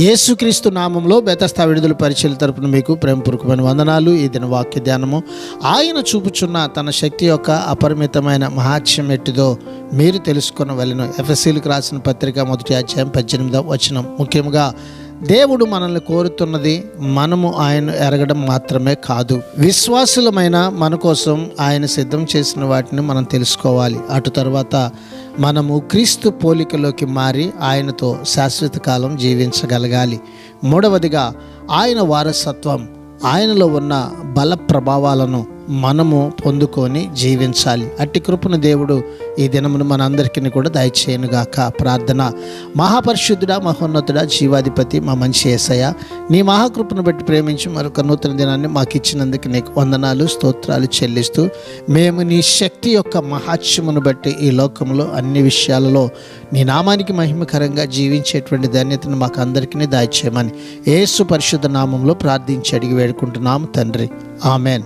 యేసుక్రీస్తు నామంలో బెతస్తా విడుదల పరిచయల తరపున మీకు ప్రేమపూర్వకమైన వందనాలు. ఈ దిన వాక్య ధ్యానము, ఆయన చూపుచున్న తన శక్తి యొక్క అపరిమితమైన మహాత్యం ఎట్టిదో మీరు తెలుసుకొనవలెను. ఎఫెసీయులకు రాసిన పత్రిక 1వ అధ్యాయం 18వ వచనం. ముఖ్యంగా దేవుడు మనల్ని కోరుతున్నది మనము ఆయన ఎరగడం మాత్రమే కాదు, విశ్వాసులమైన మన కోసం ఆయన సిద్ధం చేసిన వాటిని మనం తెలుసుకోవాలి. అటు తర్వాత మనము క్రీస్తు పోలికలోకి మారి ఆయనతో శాశ్వత కాలం జీవించగలగాలి. మూడవదిగా ఆయన వారసత్వం, ఆయనలో ఉన్న బల ప్రభావాలను మనము పొందుకొని జీవించాలి. అట్టి కృపను దేవుడు ఈ దినమును మనందరికీ కూడా దయచేయనుగాక. ప్రార్థన. మహాపరిశుద్ధుడా, మహోన్నతుడా, జీవాధిపతి, మా మంచి యేసయ్య, నీ మహాకృపను బట్టి ప్రేమించి మరొక నూతన దినాన్ని మాకు ఇచ్చినందుకు నీకు వందనాలు, స్తోత్రాలు చెల్లిస్తూ, మేము నీ శక్తి యొక్క మహాత్మ్యమును బట్టి ఈ లోకంలో అన్ని విషయాలలో నీ నామానికి మహిమకరంగా జీవించేటువంటి ధన్యతను మాకు అందరికీ దయచేయమని యేసు పరిశుద్ధ నామంలో ప్రార్థించి అడిగి వేడుకుంటున్నాము తండ్రి. ఆమెన్.